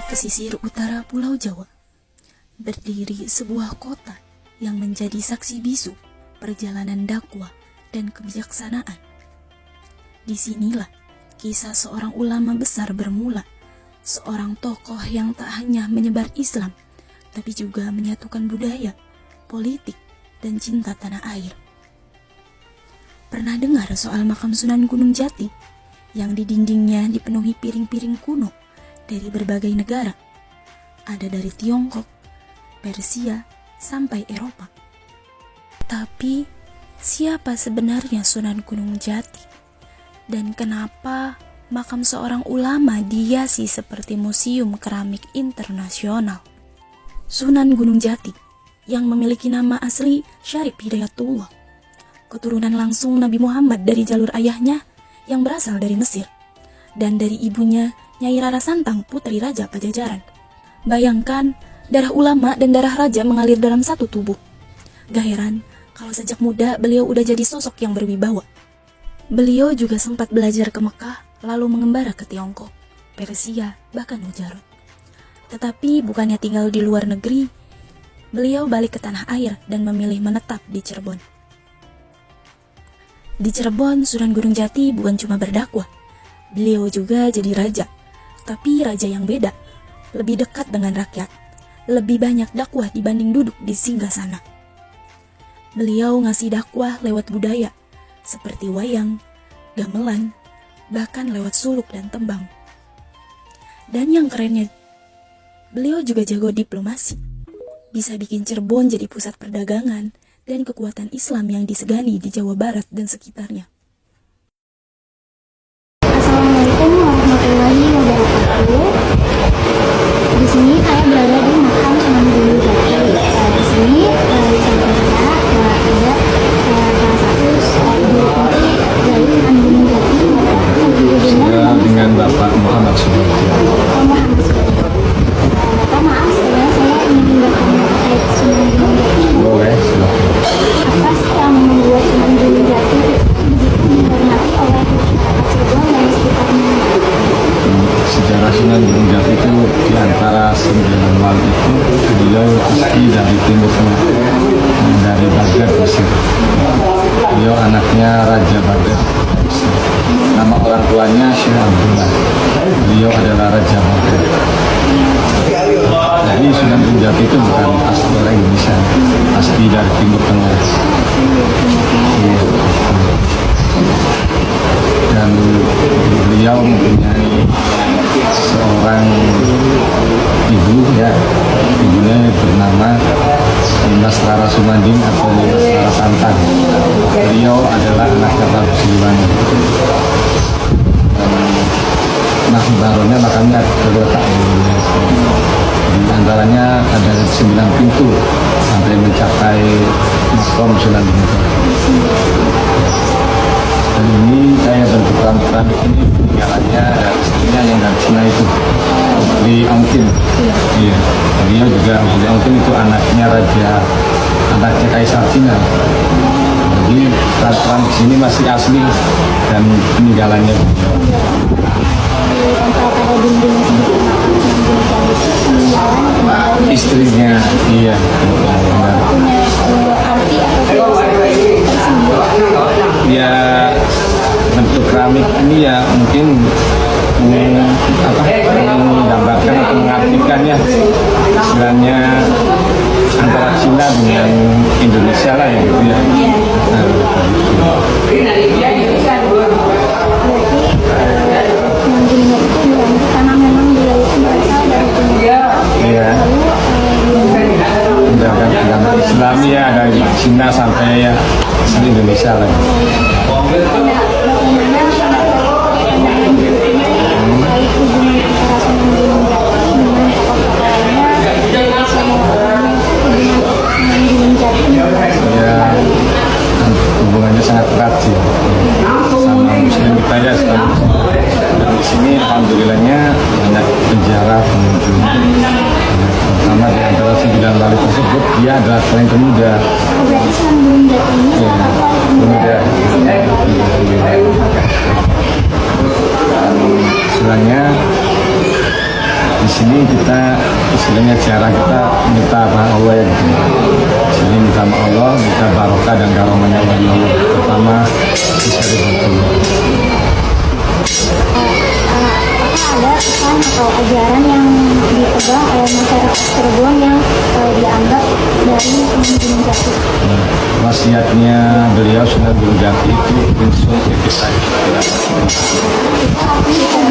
pesisir utara Pulau Jawa, berdiri sebuah kota yang menjadi saksi bisu perjalanan dakwah dan kebijaksanaan. Disinilah kisah seorang ulama besar bermula, seorang tokoh yang tak hanya menyebar Islam, tapi juga menyatukan budaya, politik, dan cinta tanah air. Pernah dengar soal makam Sunan Gunung Jati yang di dindingnya dipenuhi piring-piring kuno dari berbagai negara? Ada dari Tiongkok, Persia, sampai Eropa. Tapi, siapa sebenarnya Sunan Gunung Jati? Dan kenapa makam seorang ulama dihiasi seperti museum keramik internasional? Sunan Gunung Jati yang memiliki nama asli Syarif Hidayatullah, keturunan langsung Nabi Muhammad dari jalur ayahnya yang berasal dari Mesir, dan dari ibunya Nyai Rara Santang, putri Raja Pajajaran. Bayangkan, darah ulama dan darah raja mengalir dalam satu tubuh. Gak heran kalau sejak muda beliau udah jadi sosok yang berwibawa. Beliau juga sempat belajar ke Mekah, lalu mengembara ke Tiongkok, Persia, bahkan Ujarot. Tetapi bukannya tinggal di luar negeri, beliau balik ke tanah air dan memilih menetap di Cirebon. Di Cirebon, Sunan Gunung Jati bukan cuma berdakwah, beliau juga jadi raja. Tapi raja yang beda, lebih dekat dengan rakyat, lebih banyak dakwah dibanding duduk di singgasana. Beliau ngasih dakwah lewat budaya, seperti wayang, gamelan, bahkan lewat suluk dan tembang. Dan yang kerennya, beliau juga jago diplomasi, bisa bikin Cirebon jadi pusat perdagangan dan kekuatan Islam yang disegani di Jawa Barat dan sekitarnya. Assalamualaikum warahmatullahi wabarakatuh. Di sini saya berada di makam Sunan Gunung Jati. Di sini di samping saya ada salah satu guru kunci dari Sunan Gunung Jati. Saya dengan Bapak Muhammad Subagio. Bapak, maaf sebenarnya saya ingin bertanya terkait Sunan Gunung Jati. Boleh, silakan. Apa sih yang membuat Sunan Gunung Jati begitu dihormati oleh masyarakat Cirebon dan sekitarnya? Sejarah Sunan Gunung Jati itu di antara 9 wali itu beliau asli dari Timur Tengah, dari Baghdad, Mesir. Beliau anaknya Raja Baghdad, Mesir. Nama orang tuanya Syekh Abdullah. Beliau adalah Raja Baghdad. Jadi Sunan Gunung Jati itu bukan asli orang Indonesia, asli dari Timur Tengah. Iya. Dan beliau mempunyai seorang ibu, ya, ibunya bernama Dimas Rara Sumanding atau Dimas Rara Santang. Beliau adalah anak Prabu Siliwangi. Nah, barunya makamnya terletak di antaranya ada 9 pintu sampai mencapai makam Sunan Gunung Jati. Dan ini saya bentuk keramik ini peninggalannya dari istrinya yang dari Cina itu, Putri Ongkin. Iya, beliau juga Putri Ongkin itu anaknya Kaisar Cina. Jadi keramik sini masih asli dan peninggalannya beliau. Istrinya, iya. Ya, bentuk keramik ini ya mungkin menggambarkan atau mengartikan ya istilahnya antara Cina dengan Indonesia lah ya gitu ya. Karena memang beliau itu berasal dari Timur. Iya. Agama Islam ya dari Cina sampai ya Indonesia lah. Ya, hubungannya sangat erat sih sama Muslim kita ya sekarang. Dan di sini alhamdulillahnya banyak penjara pengunjung. Pertama di antara 9 wali tersebut dia adalah paling termuda. Berarti Sunan Gunung Jati ini salah satu Termuda. Istilahnya di sini kita istilahnya cara kita minta sama Allah ya. Di sini minta sama Allah, minta barokah dan karomahnya Allah, terutama bisa dibantu. Apakah ada pesan atau ajaran yang dipegang oleh masyarakat Cirebon yang dianggap dari Sunan Gunung Jati? Wasiatnya beliau Sunan Gunung Jati itu insun titip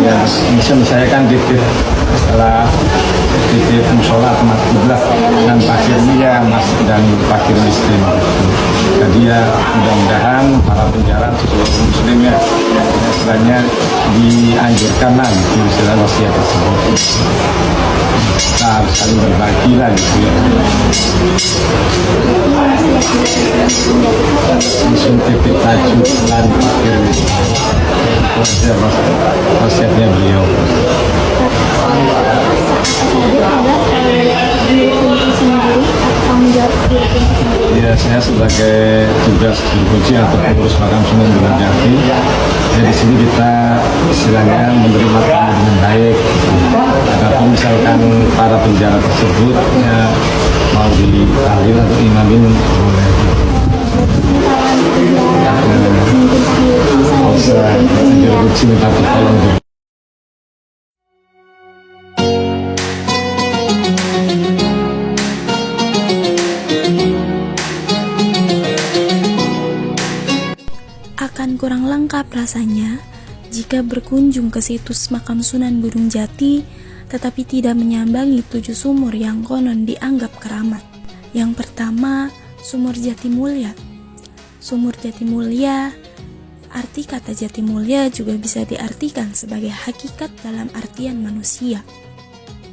ya, misal saya kan titip setelah titip musola tempat kiblat dan parkirnya ya masjid dan parkir miskin. Jadi ya mudah-mudahan para penjara seluruh muslim ya istilahnya dianjurkan lah gitu istilah wasiat tersebut. Kita harus saling berbagi lah gitu ya. Langsung titip tajud dan parkir miskin. Itu aja wasiatnya beliau. Ya, saya sebagai tugas juru kunci atau pengurus makam Sunan Gunung Jati. Ya, di sini kita istilahnya menerima tamu dengan baik. Adapun misalkan para penjara tersebut ya mau ditahlil atau imamin boleh. Bisa juru kunci minta tolong juga. Akan kurang lengkap rasanya jika berkunjung ke situs makam Sunan Gunung Jati tetapi tidak menyambangi 7 sumur yang konon dianggap keramat. Yang pertama, sumur Jatimulya. Sumur Jatimulya, arti kata Jatimulya juga bisa diartikan sebagai hakikat dalam artian manusia.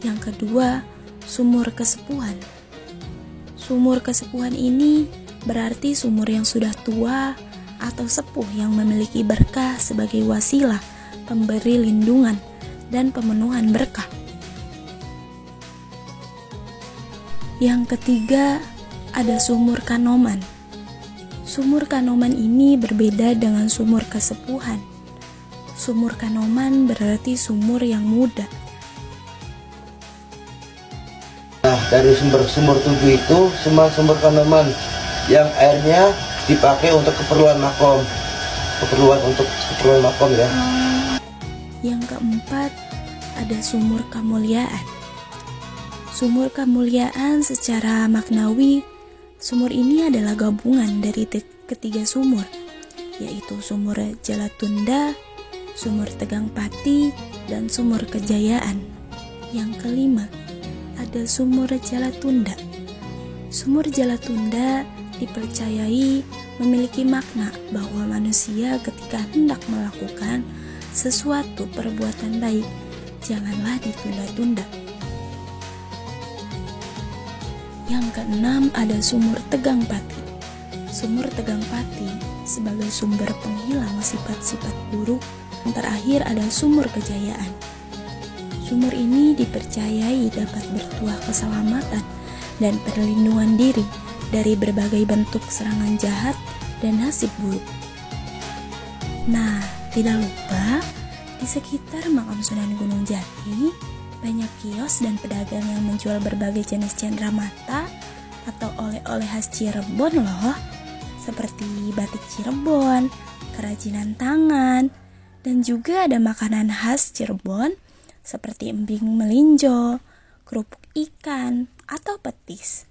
Yang kedua, sumur kesepuhan. Sumur kesepuhan ini berarti sumur yang sudah tua atau sepuh yang memiliki berkah sebagai wasilah pemberi lindungan dan pemenuhan berkah. Yang ketiga, ada sumur Kanoman. Sumur Kanoman ini berbeda dengan sumur kesepuhan. Sumur Kanoman berarti sumur yang muda. Nah, dari sumber-sumber 7 itu semua sumber Kanoman yang airnya dipakai untuk keperluan makom, keperluan makom ya. Yang keempat, ada sumur Kamulyaan. Sumur Kamulyaan secara maknawi, sumur ini adalah gabungan dari ketiga sumur, yaitu sumur Jalatunda, sumur Tegang Pati, dan sumur Kejayaan. Yang kelima, ada sumur Jalatunda. Sumur Jalatunda dipercayai memiliki makna bahwa manusia ketika hendak melakukan sesuatu perbuatan baik, janganlah ditunda-tunda. Yang keenam, ada sumur Tegang Pati. Sumur Tegang Pati sebagai sumber penghilang sifat-sifat buruk. Yang terakhir ada sumur Kejayaan. Sumur ini dipercayai dapat bertuah keselamatan dan perlindungan diri dari berbagai bentuk serangan jahat dan nasib buruk. Nah, tidak lupa di sekitar makam Sunan Gunung Jati banyak kios dan pedagang yang menjual berbagai jenis cenderamata atau oleh-oleh khas Cirebon loh, seperti batik Cirebon, kerajinan tangan, dan juga ada makanan khas Cirebon seperti emping melinjo, kerupuk ikan, atau petis.